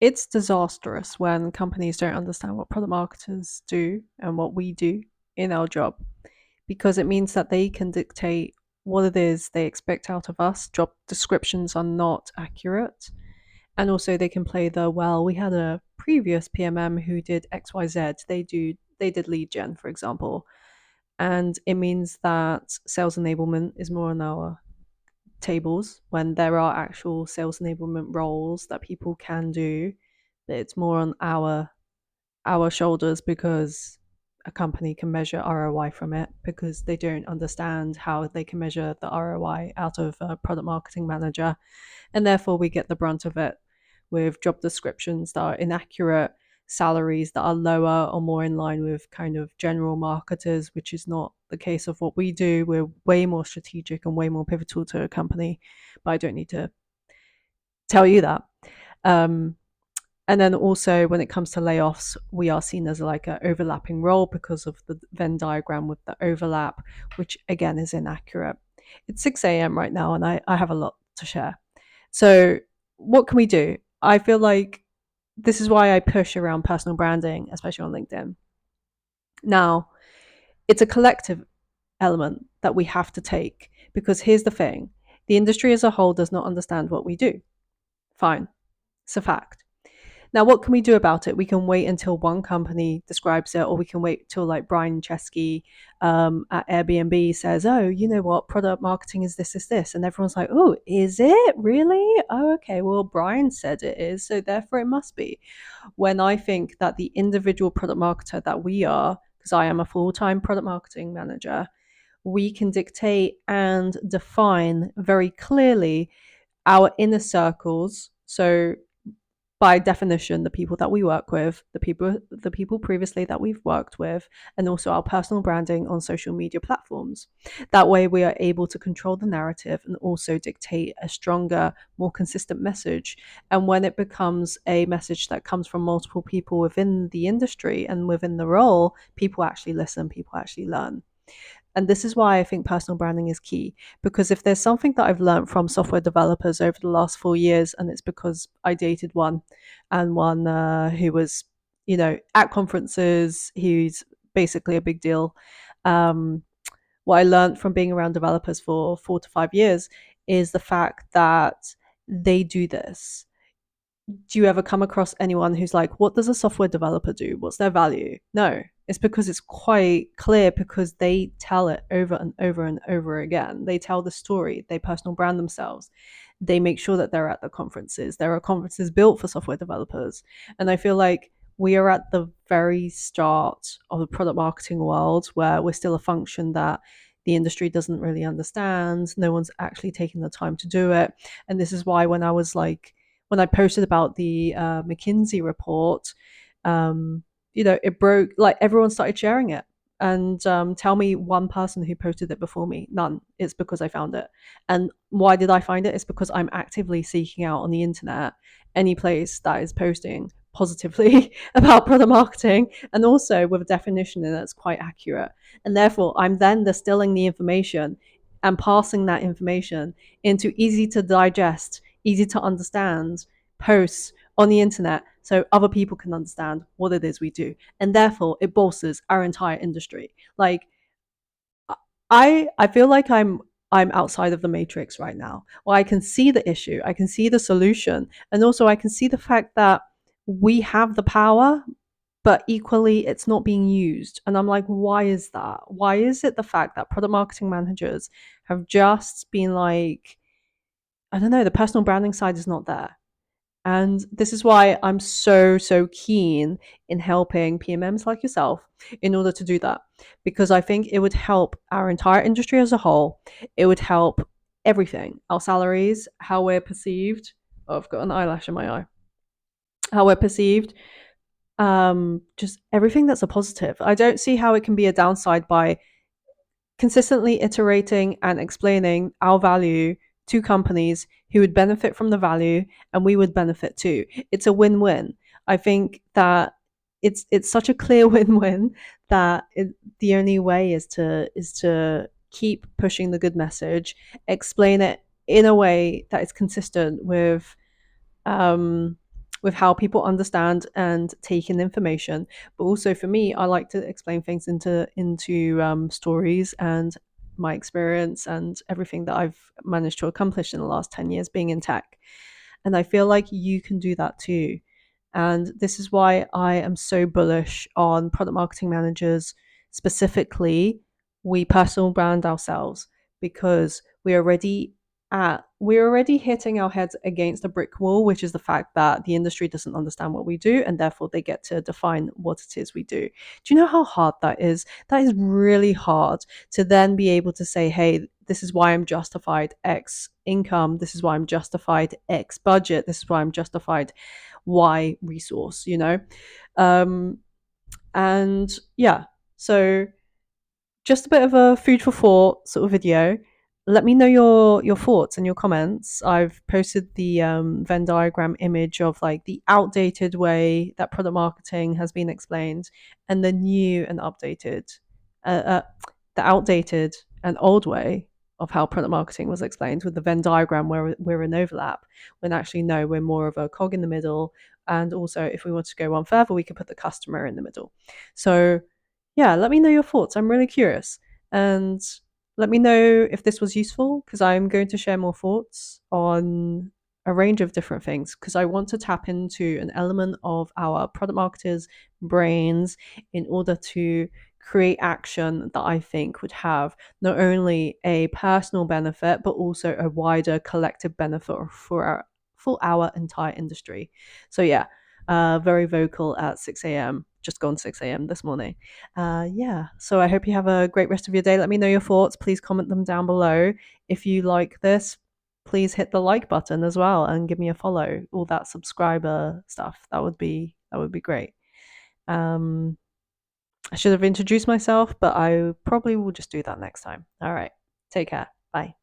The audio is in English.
It's disastrous when companies don't understand what product marketers do and what we do in our job, because it means that they can dictate what it is they expect out of us. Job descriptions are not accurate. And also they can play the, well, we had a previous PMM who did XYZ. They did lead gen, for example. And it means that sales enablement is more on our tables when there are actual sales enablement roles that people can do. But it's more on our shoulders because a company can measure ROI from it, because they don't understand how they can measure the ROI out of a product marketing manager. And therefore, we get the brunt of it with job descriptions that are inaccurate, salaries that are lower or more in line with kind of general marketers, which is not the case of what we do. We're way more strategic and way more pivotal to a company, but I don't need to tell you that. Um, and then also when it comes to layoffs, we are seen as like an overlapping role because of the Venn diagram with the overlap, which again is inaccurate. It's 6 a.m. right now, and I have a lot to share. So, what can we do? I feel like this is why I push around personal branding, especially on LinkedIn. Now, it's a collective element that we have to take, because here's the thing: the industry as a whole does not understand what we do. Fine, it's a fact. Now, what can we do about it? We can wait until one company describes it, or we can wait till like Brian Chesky at Airbnb says, "Oh, you know what? Product marketing is this," and everyone's like, "Oh, is it really? Oh, okay. Well, Brian said it is, so therefore it must be." When I think that the individual product marketer that we are, because I am a full-time product marketing manager, we can dictate and define very clearly our inner circles. So by definition, the people that we work with, the people previously that we've worked with, and also our personal branding on social media platforms. That way we are able to control the narrative and also dictate a stronger, more consistent message. And when it becomes a message that comes from multiple people within the industry and within the role, people actually listen, people actually learn. And this is why I think personal branding is key. Because if there's something that I've learned from software developers over the last 4 years, and it's because I dated one, and one who was, at conferences, he's basically a big deal. Um, what I learned from being around developers for 4 to 5 years is the fact that they do this. Do you ever come across anyone who's like, what does a software developer do? What's their value? No, it's because it's quite clear, because they tell it over and over and over again. They tell the story, they personal brand themselves, they make sure that they're at the conferences. There are conferences built for software developers. And I feel like we are at the very start of the product marketing world, where we're still a function that the industry doesn't really understand. No one's actually taking the time to do it. And this is why when I posted about the McKinsey report, it broke, like everyone started sharing it. And tell me one person who posted it before me. None. It's because I found it. And why did I find it? It's because I'm actively seeking out on the internet any place that is posting positively about product marketing, and also with a definition that's quite accurate. And therefore, I'm then distilling the information and passing that information into easy to digest, easy to understand posts on the internet, so other people can understand what it is we do. And therefore it bolsters our entire industry. Like, I feel like I'm outside of the matrix right now. Well, I can see the issue, I can see the solution, and also I can see the fact that we have the power, but equally it's not being used. And I'm like, why is that? Why is it the fact that product marketing managers have just been like, I don't know, the personal branding side is not there. And this is why I'm so, so keen in helping PMMs like yourself in order to do that. Because I think it would help our entire industry as a whole. It would help everything, our salaries, how we're perceived. Oh, I've got an eyelash in my eye. How we're perceived, just everything that's a positive. I don't see how it can be a downside by consistently iterating and explaining our value to companies who would benefit from the value, and we would benefit too. It's a win-win. I think that it's such a clear win-win that the only way is to keep pushing the good message, explain it in a way that is consistent with um, with how people understand and take in information. But also for me, I like to explain things into stories and my experience and everything that I've managed to accomplish in the last 10 years being in tech. And I feel like you can do that too. And this is why I am so bullish on product marketing managers. Specifically, we personal brand ourselves because we're already hitting our heads against a brick wall, which is the fact that the industry doesn't understand what we do and therefore they get to define what it is we do. Do you know how hard that is? That is really hard to then be able to say, hey, this is why I'm justified X income. This is why I'm justified X budget. This is why I'm justified Y resource, you know? Um, and yeah, so just a bit of a food for thought sort of video. Let me know your thoughts and your comments. I've posted the Venn diagram image of like the outdated way that product marketing has been explained, and the new and updated, uh, uh, the outdated and old way of how product marketing was explained with the Venn diagram where we're in overlap. When actually no, we're more of a cog in the middle. And also, if we want to go one further, we could put the customer in the middle. So yeah, let me know your thoughts. I'm really curious. And let me know if this was useful because I'm going to share more thoughts on a range of different things because I want to tap into an element of our product marketers' brains in order to create action that I think would have not only a personal benefit but also a wider collective benefit for our entire industry. So yeah, very vocal at 6 a.m. Just gone 6 a.m. this morning. Yeah, so I hope you have a great rest of your day. Let me know your thoughts. Please comment them down below. If you like this, please hit the like button as well and give me a follow. All that subscriber stuff. That would be great. Um, I should have introduced myself, but I probably will just do that next time. All right. Take care. Bye.